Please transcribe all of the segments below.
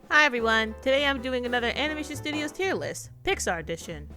Hi everyone, today I'm doing another Animation Studios tier list, Pixar edition.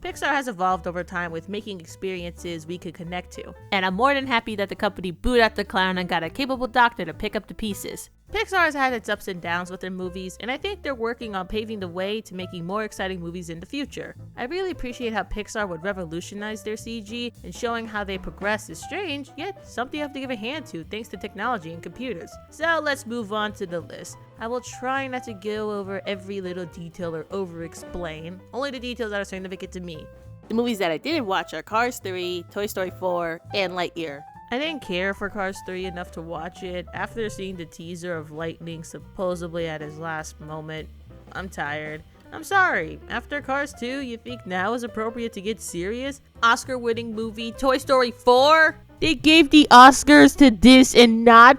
Pixar has evolved over time with making experiences we could connect to, and I'm more than happy that the company booed out the clown and got a capable doctor to pick up the pieces. Pixar has had its ups and downs with their movies, and I think they're working on paving the way to making more exciting movies in the future. I really appreciate how Pixar would revolutionize their CG, and showing how they progress is strange, yet something you have to give a hand to thanks to technology and computers. So let's move on to the list. I will try not to go over every little detail or over-explain, only the details that are significant to me. The movies that I didn't watch are Cars 3, Toy Story 4, and Lightyear. I didn't care for Cars 3 enough to watch it. After seeing the teaser of Lightning supposedly at his last moment, I'm tired. I'm sorry. After Cars 2, you think now is appropriate to get serious? Oscar-winning movie Toy Story 4? They gave the Oscars to this and not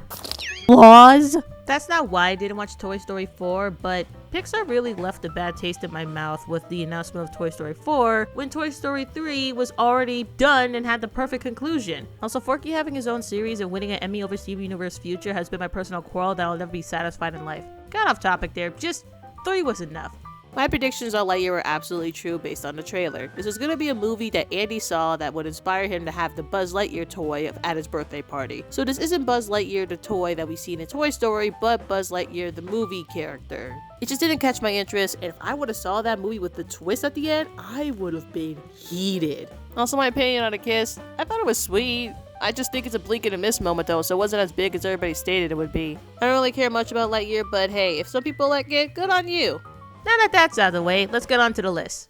laws? That's not why I didn't watch Toy Story 4, but Pixar really left a bad taste in my mouth with the announcement of Toy Story 4 when Toy Story 3 was already done and had the perfect conclusion. Also, Forky having his own series and winning an Emmy over Steven Universe Future has been my personal quarrel that I'll never be satisfied in life. Got off topic there, just 3 was enough. My predictions on Lightyear were absolutely true based on the trailer. This is going to be a movie that Andy saw that would inspire him to have the Buzz Lightyear toy at his birthday party. So this isn't Buzz Lightyear the toy that we've seen in Toy Story, but Buzz Lightyear the movie character. It just didn't catch my interest, and if I would have saw that movie with the twist at the end, I would have been heated. Also, my opinion on A Kiss, I thought it was sweet. I just think it's a blink and a miss moment though, so it wasn't as big as everybody stated it would be. I don't really care much about Lightyear, but hey, if some people like it, good on you. Now that that's out of the way, let's get on to the list.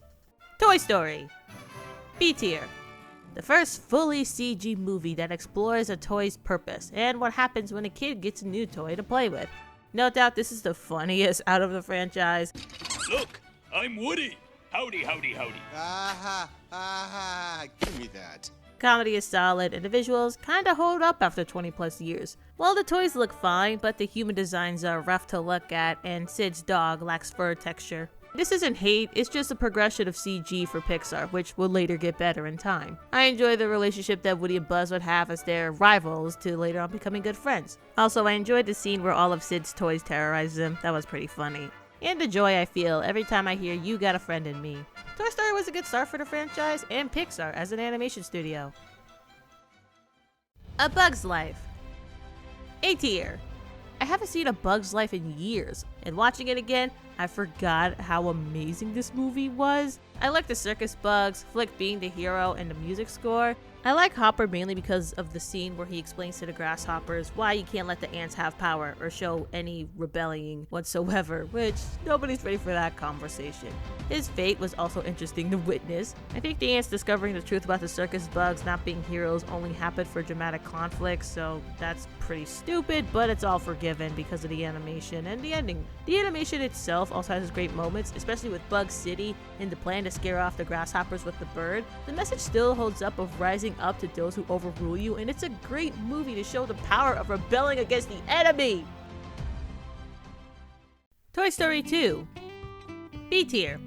Toy Story. B tier. The first fully CG movie that explores a toy's purpose and what happens when a kid gets a new toy to play with. No doubt this is the funniest out of the franchise. Look, I'm Woody. Howdy, howdy, howdy. Give me that. Comedy is solid and the visuals kinda hold up after 20 plus years. Well, the toys look fine, but the human designs are rough to look at and Sid's dog lacks fur texture. This isn't hate, it's just a progression of CG for Pixar, which will later get better in time. I enjoy the relationship that Woody and Buzz would have as their rivals to later on becoming good friends. Also, I enjoyed the scene where all of Sid's toys terrorize him, that was pretty funny. And the joy I feel every time I hear "You Got a Friend in Me." Toy Story was a good start for the franchise and Pixar as an animation studio. A Bug's Life. A tier. I haven't seen A Bug's Life in years, and watching it again, I forgot how amazing this movie was. I like the circus bugs, Flick being the hero, and the music score. I like Hopper mainly because of the scene where he explains to the grasshoppers why you can't let the ants have power or show any rebelling whatsoever, which nobody's ready for that conversation. His fate was also interesting to witness. I think the ants discovering the truth about the circus bugs not being heroes only happened for dramatic conflict, so that's pretty stupid, but it's all forgiven because of the animation and the ending. The animation itself also has great moments, especially with Bug City and the plan to scare off the grasshoppers with the bird. The message still holds up of rising up to those who overrule you, and it's a great movie to show the power of rebelling against the enemy. Toy Story 2. B tier.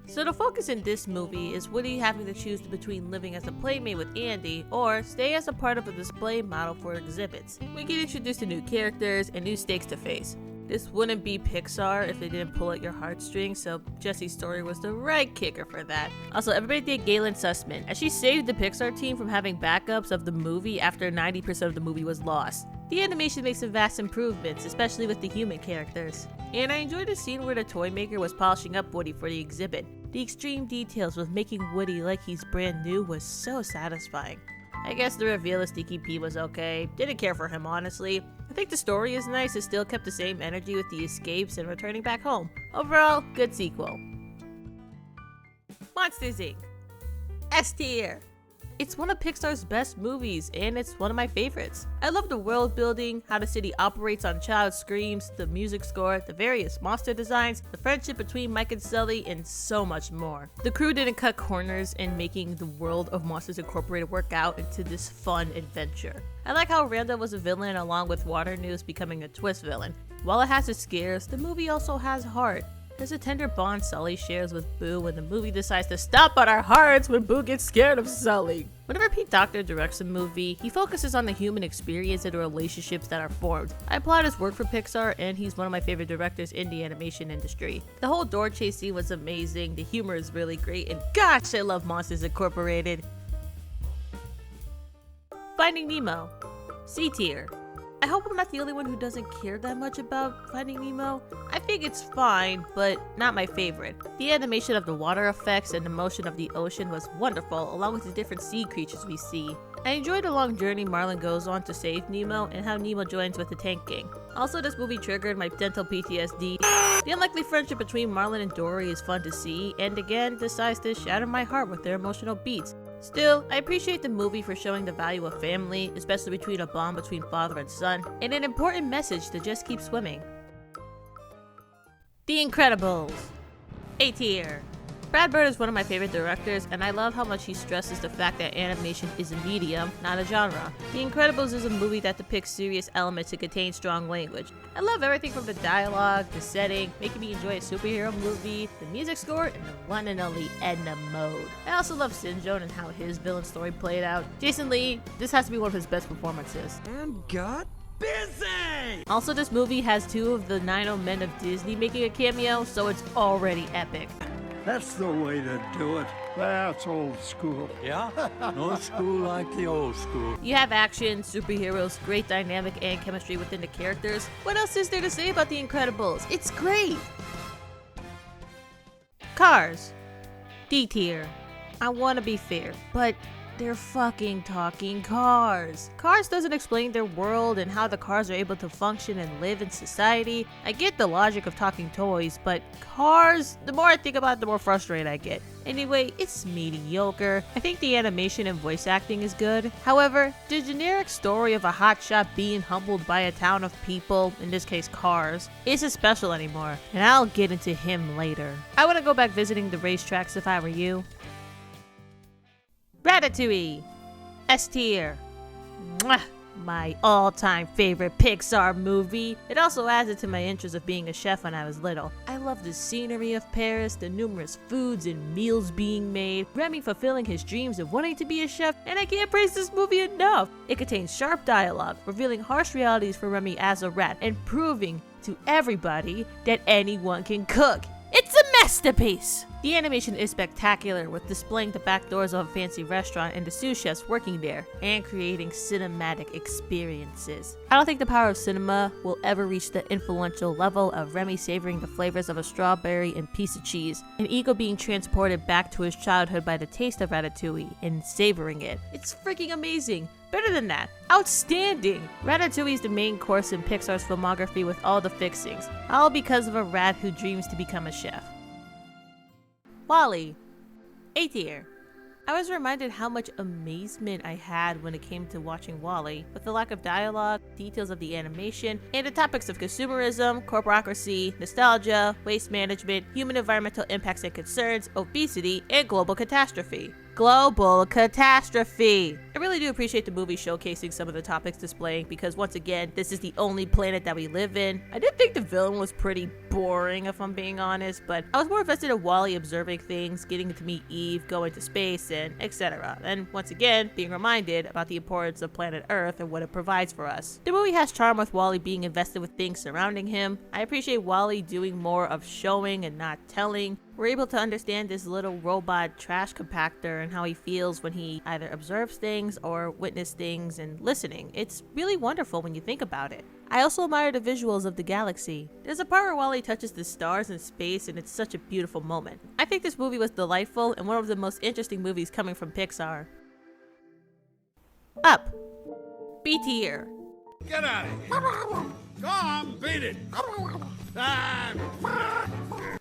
So the focus in this movie is Woody having to choose between living as a playmate with Andy or stay as a part of a display model for exhibits. We get introduced to new characters and new stakes to face. This wouldn't be Pixar if they didn't pull at your heartstrings, so Jesse's story was the right kicker for that. Also, everybody thanked Galen Sussman, as she saved the Pixar team from having backups of the movie after 90% of the movie was lost. The animation makes some vast improvements, especially with the human characters. And I enjoyed the scene where the toy maker was polishing up Woody for the exhibit. The extreme details with making Woody like he's brand new was so satisfying. I guess the reveal of Stinky Pete was okay. Didn't care for him, honestly. I think the story is nice. It still kept the same energy with the escapes and returning back home. Overall, good sequel. Monsters Inc. S tier. It's one of Pixar's best movies, and it's one of my favorites. I love the world building, how the city operates on child screams, the music score, the various monster designs, the friendship between Mike and Sully, and so much more. The crew didn't cut corners in making the world of Monsters Incorporated work out into this fun adventure. I like how Roundup was a villain along with Water News becoming a twist villain. While it has its scares, the movie also has heart. There's a tender bond Sully shares with Boo when the movie decides to stop on our hearts when Boo gets scared of Sully. Whenever Pete Docter directs a movie, he focuses on the human experience and the relationships that are formed. I applaud his work for Pixar, and he's one of my favorite directors in the animation industry. The whole door chase scene was amazing, the humor is really great, and gosh, I love Monsters Incorporated. Finding Nemo. C tier. I hope I'm not the only one who doesn't care that much about Finding Nemo. I think it's fine, but not my favorite. The animation of the water effects and the motion of the ocean was wonderful, along with the different sea creatures we see. I enjoyed the long journey Marlin goes on to save Nemo and how Nemo joins with the Tank Gang. Also, this movie triggered my dental PTSD. The unlikely friendship between Marlin and Dory is fun to see, and again decides to shatter my heart with their emotional beats. Still, I appreciate the movie for showing the value of family, especially between a bond between father and son, and an important message to just keep swimming. The Incredibles. A tier. Brad Bird is one of my favorite directors, and I love how much he stresses the fact that animation is a medium, not a genre. The Incredibles is a movie that depicts serious elements and contains strong language. I love everything from the dialogue, the setting, making me enjoy a superhero movie, the music score, and the one and only Edna Mode. I also love Sinjin and how his villain story played out. Jason Lee, this has to be one of his best performances. And got busy! Also, this movie has two of the 9 old men of Disney making a cameo, so it's already epic. That's the way to do it. That's old school. Yeah? No school like the old school. You have action, superheroes, great dynamic and chemistry within the characters. What else is there to say about The Incredibles? It's great! Cars. D tier. I wanna be fair, but they're fucking talking cars. Cars doesn't explain their world and how the cars are able to function and live in society. I get the logic of talking toys, but cars, the more I think about it, the more frustrated I get. Anyway, it's mediocre. I think the animation and voice acting is good. However, the generic story of a hotshot being humbled by a town of people, in this case cars, isn't special anymore, and I'll get into him later. I want to go back visiting the racetracks if I were you. Ratatouille. S tier. Mwah! My all-time favorite Pixar movie. It also adds it to my interest of being a chef when I was little. I love the scenery of Paris, the numerous foods and meals being made, Remy fulfilling his dreams of wanting to be a chef, and I can't praise this movie enough. It contains sharp dialogue, revealing harsh realities for Remy as a rat, and proving to everybody that anyone can cook. It's a masterpiece! The animation is spectacular, with displaying the back doors of a fancy restaurant and the sous chefs working there, and creating cinematic experiences. I don't think the power of cinema will ever reach the influential level of Remy savoring the flavors of a strawberry and piece of cheese, and Ego being transported back to his childhood by the taste of Ratatouille and savoring it. It's freaking amazing! Better than that, outstanding! Ratatouille is the main course in Pixar's filmography with all the fixings, all because of a rat who dreams to become a chef. Wally. A tier. I was reminded how much amazement I had when it came to watching Wally, with the lack of dialogue, details of the animation, and the topics of consumerism, corporocracy, nostalgia, waste management, human environmental impacts and concerns, obesity, and global catastrophe. Global catastrophe! I really do appreciate the movie showcasing some of the topics displaying because once again, this is the only planet that we live in. I did think the villain was pretty boring if I'm being honest, but I was more invested in Wally observing things, getting to meet Eve, going to space, and etc. And once again, being reminded about the importance of planet Earth and what it provides for us. The movie has charm with Wally being invested with things surrounding him. I appreciate Wally doing more of showing and not telling. We're able to understand this little robot trash compactor and how he feels when he either observes things or witnesses things and listening. It's really wonderful when you think about it. I also admire the visuals of the galaxy. There's a part where Wally touches the stars in space and it's such a beautiful moment. I think this movie was delightful and one of the most interesting movies coming from Pixar. Up. B tier. Get out of here. Go on, beat it.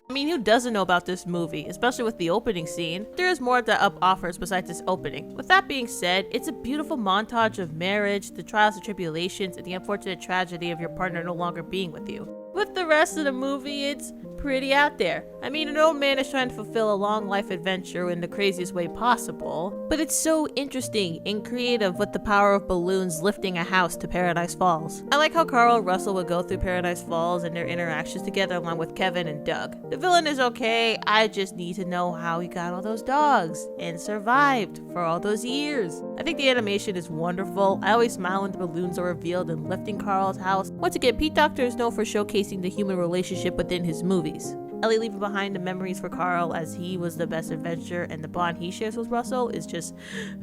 I mean, who doesn't know about this movie, especially with the opening scene? There is more that Up offers besides this opening. With that being said, it's a beautiful montage of marriage, the trials and tribulations, and the unfortunate tragedy of your partner no longer being with you. With the rest of the movie, it's pretty out there. I mean, an old man is trying to fulfill a long life adventure in the craziest way possible, but it's so interesting and creative with the power of balloons lifting a house to Paradise Falls. I like how Carl and Russell would go through Paradise Falls and their interactions together along with Kevin and Doug. The villain is okay, I just need to know how he got all those dogs and survived for all those years. I think the animation is wonderful. I always smile when the balloons are revealed and lifting Carl's house. Once again, Pete Docter is known for showcasing the human relationship within his movies. Ellie leaving behind the memories for Carl as he was the best adventure, and the bond he shares with Russell is just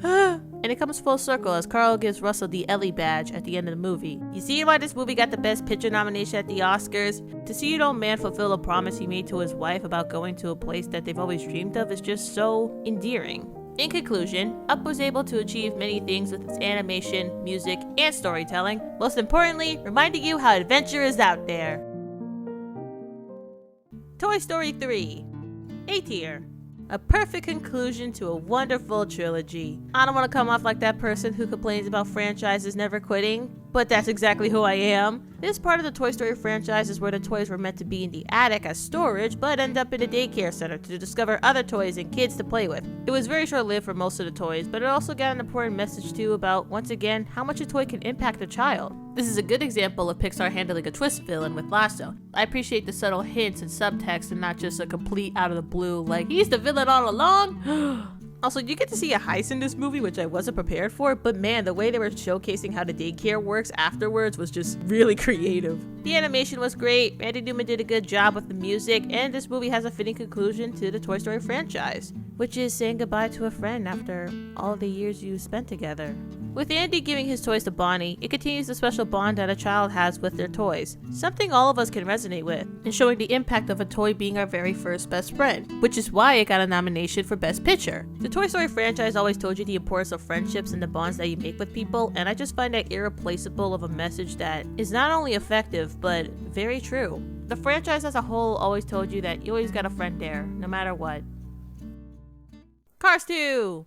and it comes full circle as Carl gives Russell the Ellie badge at the end of the movie. You see why this movie got the Best Picture nomination at the Oscars? To see an old man fulfill a promise he made to his wife about going to a place that they've always dreamed of is just so endearing. In conclusion, Up was able to achieve many things with its animation, music, and storytelling, most importantly, reminding you how adventure is out there. Toy Story 3, A tier. A perfect conclusion to a wonderful trilogy. I don't want to come off like that person who complains about franchises never quitting, but that's exactly who I am. This part of the Toy Story franchise is where the toys were meant to be in the attic as storage, but end up in a daycare center to discover other toys and kids to play with. It was very short-lived for most of the toys, but it also got an important message too about, once again, how much a toy can impact a child. This is a good example of Pixar handling a twist villain with Lasso. I appreciate the subtle hints and subtext and not just a complete out of the blue, like, he's the villain all along. Also, you get to see a heist in this movie, which I wasn't prepared for, but man, the way they were showcasing how the daycare works afterwards was just really creative. The animation was great, Randy Newman did a good job with the music, and this movie has a fitting conclusion to the Toy Story franchise, which is saying goodbye to a friend after all the years you spent together. With Andy giving his toys to Bonnie, it continues the special bond that a child has with their toys, something all of us can resonate with, and showing the impact of a toy being our very first best friend, which is why it got a nomination for Best Picture. The Toy Story franchise always told you the importance of friendships and the bonds that you make with people, and I just find that irreplaceable of a message that is not only effective, but very true. The franchise as a whole always told you that you always got a friend there, no matter what. Cars 2!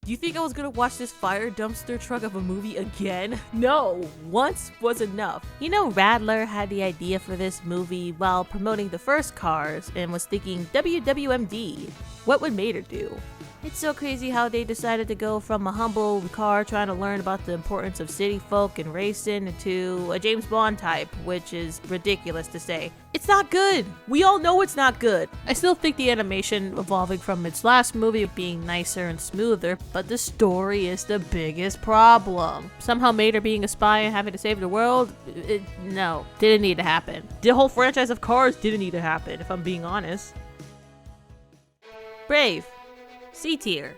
Do you think I was gonna watch this fire dumpster truck of a movie again? No, once was enough. You know, Radler had the idea for this movie while promoting the first Cars and was thinking WWMD. What would Mater do? It's so crazy how they decided to go from a humble car trying to learn about the importance of city folk and racing to a James Bond type, which is ridiculous to say. It's not good! We all know it's not good! I still think the animation evolving from its last movie being nicer and smoother, but the story is the biggest problem. Somehow Mater being a spy and having to save the world? No, didn't need to happen. The whole franchise of Cars didn't need to happen, if I'm being honest. Brave. C tier.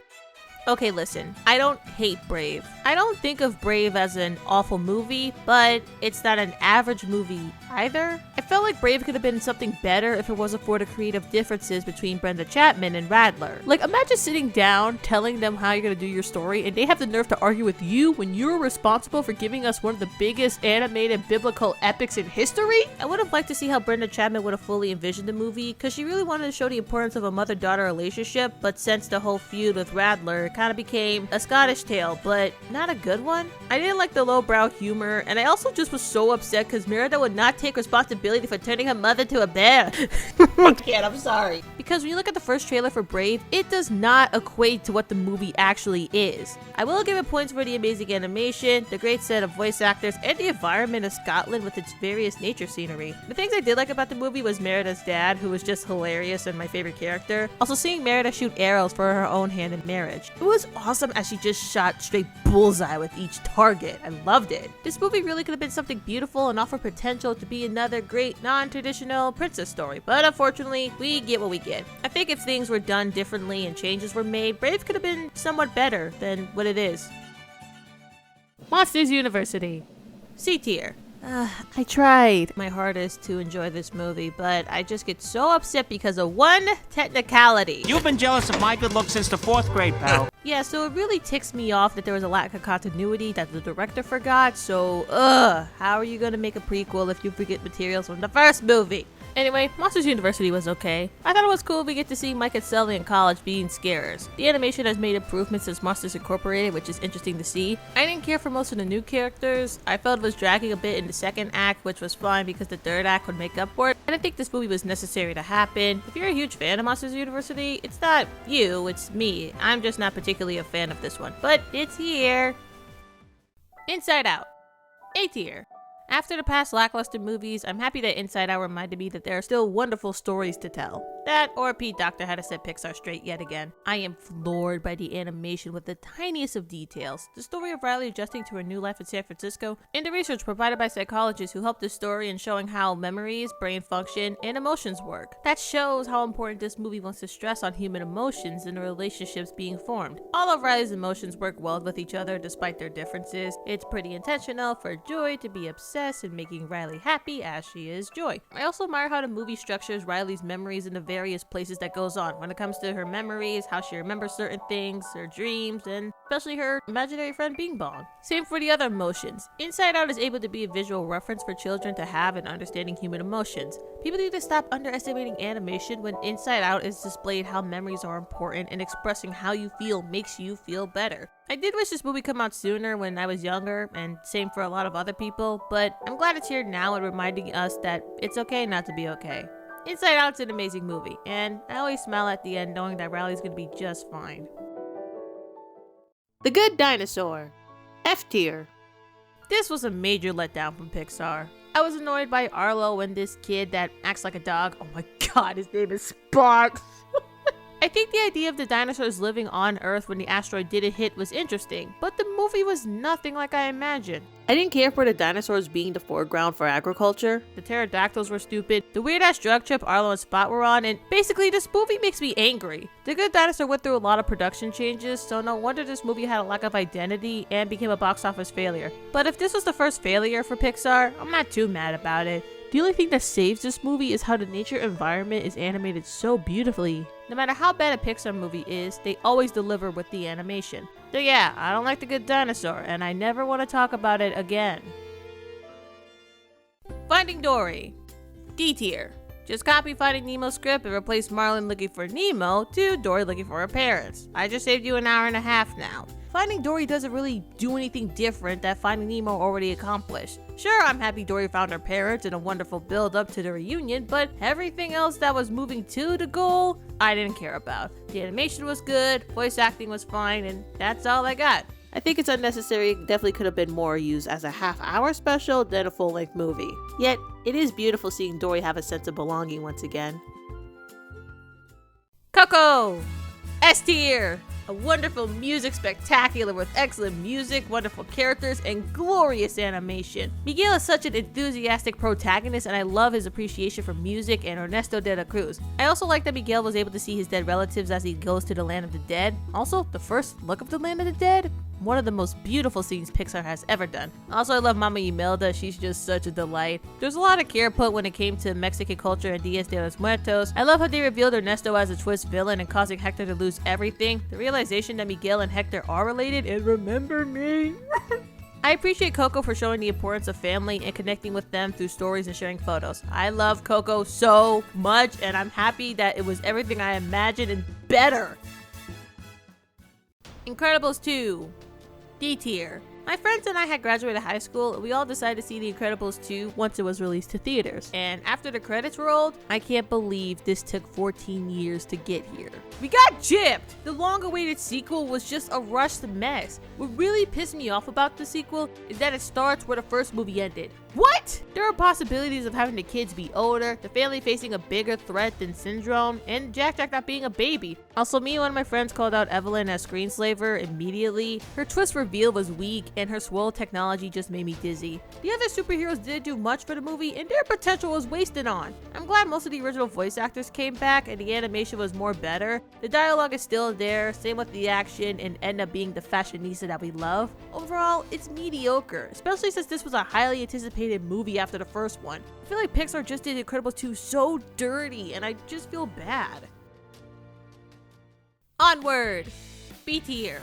Okay, listen, I don't hate Brave. I don't think of Brave as an awful movie, but it's not an average movie either. I felt like Brave could have been something better if it wasn't for the creative differences between Brenda Chapman and Radler. Like, imagine sitting down, telling them how you're gonna do your story, and they have the nerve to argue with you when you're responsible for giving us one of the biggest animated biblical epics in history? I would have liked to see how Brenda Chapman would have fully envisioned the movie, because she really wanted to show the importance of a mother-daughter relationship, but since the whole feud with Radler, it kind of became a Scottish tale, but not a good one. I didn't like the lowbrow humor, and I also just was so upset because Merida would not take responsibility for turning her mother to a bear. I can't, I'm sorry. Because when you look at the first trailer for Brave, it does not equate to what the movie actually is. I will give it points for the amazing animation, the great set of voice actors, and the environment of Scotland with its various nature scenery. The things I did like about the movie was Merida's dad, who was just hilarious and my favorite character. Also seeing Merida shoot arrows for her own hand in marriage. It was awesome as she just shot straight bullseye with each target. I loved it. This movie really could have been something beautiful and offer potential to be another great non-traditional princess story, but unfortunately, we get what we get. I think if things were done differently and changes were made, Brave could have been somewhat better than what it is. Monsters University. C tier. I tried my hardest to enjoy this movie, but I just get so upset because of one technicality. You've been jealous of my good looks since the 4th grade, pal. Yeah, so it really ticks me off that there was a lack of continuity that the director forgot, so how are you gonna make a prequel if you forget materials from the first movie? Anyway, Monsters University was okay. I thought it was cool we get to see Mike and Sully in college being scarers. The animation has made improvements since Monsters Incorporated, which is interesting to see. I didn't care for most of the new characters. I felt it was dragging a bit in the second act, which was fine because the third act would make up for it. I didn't think this movie was necessary to happen. If you're a huge fan of Monsters University, it's not you, it's me. I'm just not particularly a fan of this one, but it's here. Inside Out. A tier. After the past lackluster movies, I'm happy that Inside Out reminded me that there are still wonderful stories to tell. That, or Pete Docter had to set Pixar straight yet again. I am floored by the animation with the tiniest of details, the story of Riley adjusting to her new life in San Francisco, and the research provided by psychologists who helped the story in showing how memories, brain function, and emotions work. That shows how important this movie wants to stress on human emotions and the relationships being formed. All of Riley's emotions work well with each other despite their differences. It's pretty intentional for Joy to be obsessed and making Riley happy as she is Joy. I also admire how the movie structures Riley's memories in the various places that goes on when it comes to her memories, how she remembers certain things, her dreams, and especially her imaginary friend Bing Bong. Same for the other emotions. Inside Out is able to be a visual reference for children to have in understanding human emotions. People need to stop underestimating animation when Inside Out is displayed how memories are important and expressing how you feel makes you feel better. I did wish this movie come out sooner when I was younger, and same for a lot of other people, but I'm glad it's here now and reminding us that it's okay not to be okay. Inside Out's an amazing movie, and I always smile at the end knowing that Riley's gonna be just fine. The Good Dinosaur. F tier. This was a major letdown from Pixar. I was annoyed by Arluo and this kid that acts like a dog. Oh my god, his name is Sparks! I think the idea of the dinosaurs living on Earth when the asteroid didn't hit was interesting, but the movie was nothing like I imagined. I didn't care for the dinosaurs being the foreground for agriculture. The pterodactyls were stupid, the weird-ass drug trip Arlo and Spot were on, and basically this movie makes me angry. The Good Dinosaur went through a lot of production changes, so no wonder this movie had a lack of identity and became a box office failure. But if this was the first failure for Pixar, I'm not too mad about it. The only thing that saves this movie is how the nature environment is animated so beautifully. No matter how bad a Pixar movie is, they always deliver with the animation. So yeah, I don't like The Good Dinosaur, and I never want to talk about it again. Finding Dory. D tier. Just copy Finding Nemo's script and replace Marlin looking for Nemo to Dory looking for her parents. I just saved you an hour and a half now. Finding Dory doesn't really do anything different that Finding Nemo already accomplished. Sure, I'm happy Dory found her parents and a wonderful build up to the reunion, but everything else that was moving to the goal, I didn't care about. The animation was good, voice acting was fine, and that's all I got. I think it's unnecessary, definitely could have been more used as a half-hour special than a full-length movie. Yet, it is beautiful seeing Dory have a sense of belonging once again. Coco! S tier! A wonderful music spectacular with excellent music, wonderful characters, and glorious animation. Miguel is such an enthusiastic protagonist, and I love his appreciation for music and Ernesto de la Cruz. I also like that Miguel was able to see his dead relatives as he goes to the land of the dead. Also, the first look of the land of the dead? One of the most beautiful scenes Pixar has ever done. Also, I love Mama Imelda, she's just such a delight. There's a lot of care put when it came to Mexican culture and Dias de los Muertos. I love how they revealed Ernesto as a twist villain and causing Hector to lose everything. The realization that Miguel and Hector are related, and remember me. I appreciate Coco for showing the importance of family and connecting with them through stories and sharing photos. I love Coco so much, and I'm happy that it was everything I imagined and better. Incredibles 2. D tier. My friends and I had graduated high school, and we all decided to see The Incredibles 2 once it was released to theaters. And after the credits rolled, I can't believe this took 14 years to get here. We got gypped! The long-awaited sequel was just a rushed mess. What really pissed me off about the sequel is that it starts where the first movie ended. What? There are possibilities of having the kids be older, the family facing a bigger threat than Syndrome, and Jack not being a baby. Also, me and one of my friends called out Evelyn as screenslaver immediately. Her twist reveal was weak, and her swirl technology just made me dizzy. The other superheroes didn't do much for the movie, and their potential was wasted on. I'm glad most of the original voice actors came back, and the animation was more better. The dialogue is still there, same with the action, and end up being the fashionista that we love. Overall, it's mediocre, especially since this was a highly anticipated movie after the first one. I feel like Pixar just did Incredibles 2 so dirty, and I just feel bad. Onward! B tier.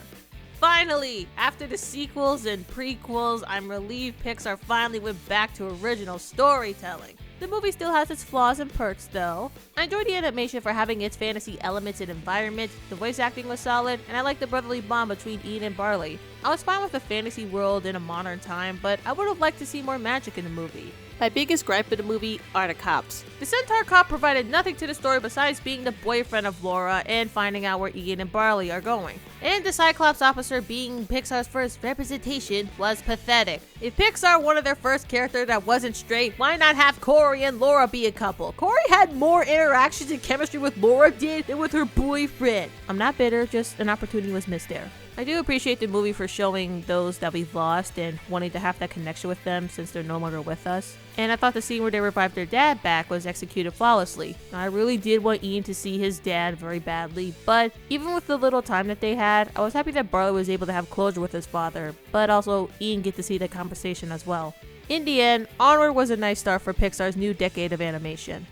Finally, after the sequels and prequels, I'm relieved Pixar finally went back to original storytelling. The movie still has its flaws and perks though. I enjoyed the animation for having its fantasy elements and environment, the voice acting was solid, and I liked the brotherly bond between Ian and Barley. I was fine with a fantasy world in a modern time, but I would have liked to see more magic in the movie. My biggest gripe with the movie are the cops. The Centaur cop provided nothing to the story besides being the boyfriend of Laura and finding out where Ian and Barley are going. And the Cyclops officer being Pixar's first representation was pathetic. If Pixar wanted their first character that wasn't straight, why not have Corey and Laura be a couple? Corey had more interactions and chemistry with Laura did than with her boyfriend. I'm not bitter, just an opportunity was missed there. I do appreciate the movie for showing those that we've lost and wanting to have that connection with them since they're no longer with us. And I thought the scene where they revived their dad back was executed flawlessly. I really did want Ian to see his dad very badly, but even with the little time that they had, I was happy that Barley was able to have closure with his father, but also Ian get to see the conversation as well. In the end, Onward was a nice start for Pixar's new decade of animation.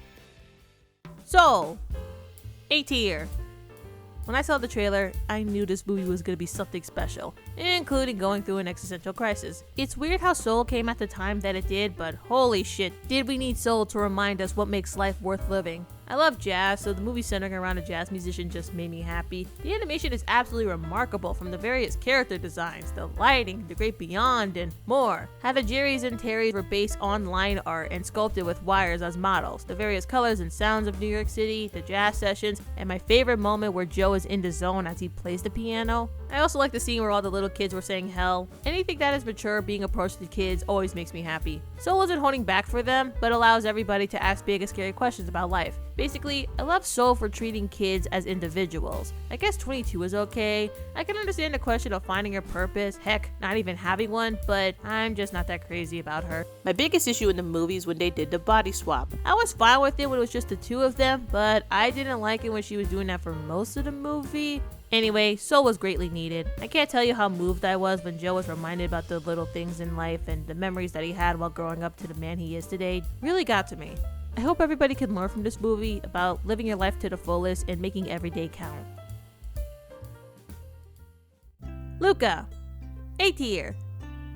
So, A tier. When I saw the trailer, I knew this movie was going to be something special, including going through an existential crisis. It's weird how Soul came at the time that it did, but holy shit, did we need Soul to remind us what makes life worth living. I love jazz, so the movie centering around a jazz musician just made me happy. The animation is absolutely remarkable, from the various character designs, the lighting, the great beyond, and more. How the Jerrys and Terrys were based on line art and sculpted with wires as models, the various colors and sounds of New York City, the jazz sessions, and my favorite moment where Joe is in the zone as he plays the piano. I also like the scene where all the little kids were saying hell. Anything that is mature being approached to kids always makes me happy. Soul isn't holding back for them, but allows everybody to ask big and scary questions about life. Basically, I love Soul for treating kids as individuals. I guess 22 is okay. I can understand the question of finding your purpose, heck, not even having one, but I'm just not that crazy about her. My biggest issue in the movie is when they did the body swap. I was fine with it when it was just the two of them, but I didn't like it when she was doing that for most of the movie. Anyway, Soul was greatly needed. I can't tell you how moved I was when Joe was reminded about the little things in life and the memories that he had while growing up to the man he is today. Really got to me. I hope everybody can learn from this movie about living your life to the fullest and making every day count. Luca, A tier.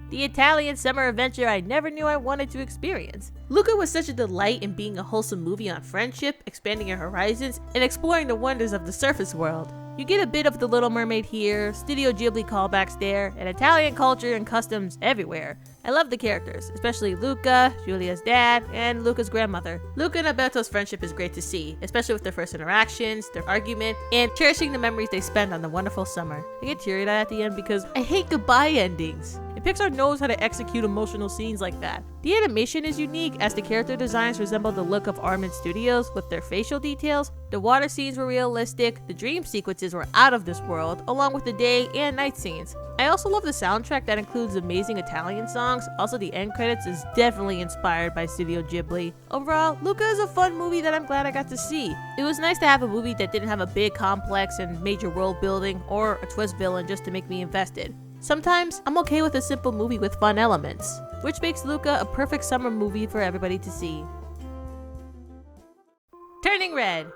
The Italian summer adventure I never knew I wanted to experience. Luca was such a delight in being a wholesome movie on friendship, expanding your horizons, and exploring the wonders of the surface world. You get a bit of The Little Mermaid here, Studio Ghibli callbacks there, and Italian culture and customs everywhere. I love the characters, especially Luca, Giulia's dad, and Luca's grandmother. Luca and Alberto's friendship is great to see, especially with their first interactions, their argument, and cherishing the memories they spend on the wonderful summer. I get teary-eyed at the end because I hate goodbye endings. And Pixar knows how to execute emotional scenes like that. The animation is unique as the character designs resemble the look of Armin Studios with their facial details. The water scenes were realistic, the dream sequences were out of this world, along with the day and night scenes. I also love the soundtrack that includes amazing Italian songs. Also, the end credits is definitely inspired by Studio Ghibli. Overall, Luca is a fun movie that I'm glad I got to see. It was nice to have a movie that didn't have a big complex and major world building or a twist villain just to make me invested. Sometimes, I'm okay with a simple movie with fun elements, which makes Luca a perfect summer movie for everybody to see. Turning Red,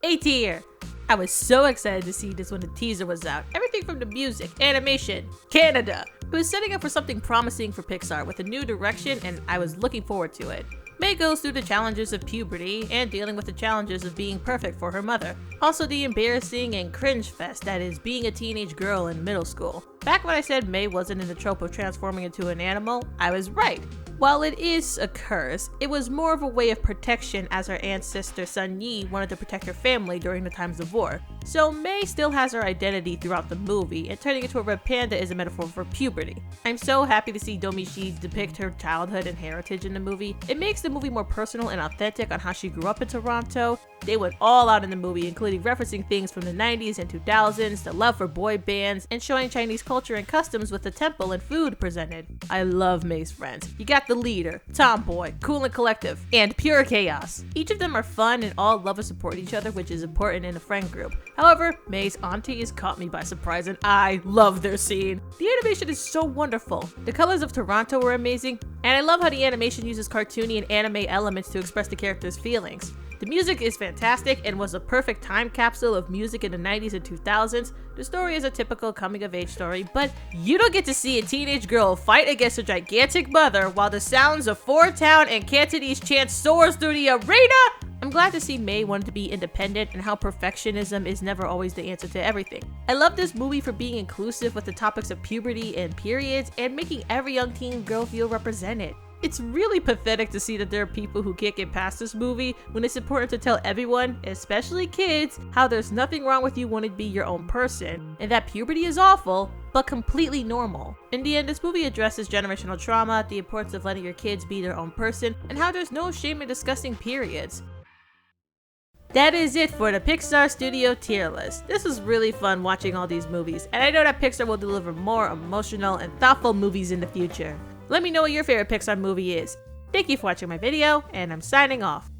A tier. I was so excited to see this when the teaser was out. Everything from the music, animation, Canada. It was setting up for something promising for Pixar with a new direction, and I was looking forward to it. May goes through the challenges of puberty and dealing with the challenges of being perfect for her mother. Also the embarrassing and cringe fest that is being a teenage girl in middle school. Back when I said May wasn't in the trope of transforming into an animal, I was right. While it is a curse, it was more of a way of protection as her ancestor Sun Yi wanted to protect her family during the times of war. So May still has her identity throughout the movie, and turning into a red panda is a metaphor for puberty. I'm so happy to see Domichi depict her childhood and heritage in the movie. It makes the movie more personal and authentic on how she grew up in Toronto. They went all out in the movie, including referencing things from the 90s and 2000s, the love for boy bands, and showing Chinese culture and customs with the temple and food presented. I love May's friends. You got the leader, tomboy, cool and collective, and pure chaos. Each of them are fun and all love and support each other, which is important in a friend group. However, May's aunties caught me by surprise and I love their scene. The animation is so wonderful. The colors of Toronto were amazing, and I love how the animation uses cartoony and anime elements to express the characters' feelings. The music is fantastic and was a perfect time capsule of music in the 90s and 2000s. The story is a typical coming-of-age story, but you don't get to see a teenage girl fight against a gigantic mother while the sounds of Four Town and Cantonese chants soars through the arena! I'm glad to see May wanted to be independent and how perfectionism is never always the answer to everything. I love this movie for being inclusive with the topics of puberty and periods and making every young teen girl feel represented. It's really pathetic to see that there are people who can't get past this movie when it's important to tell everyone, especially kids, how there's nothing wrong with you wanting to be your own person, and that puberty is awful, but completely normal. In the end, this movie addresses generational trauma, the importance of letting your kids be their own person, and how there's no shame in discussing periods. That is it for the Pixar Studio tier list. This was really fun watching all these movies, and I know that Pixar will deliver more emotional and thoughtful movies in the future. Let me know what your favorite Pixar movie is. Thank you for watching my video, and I'm signing off.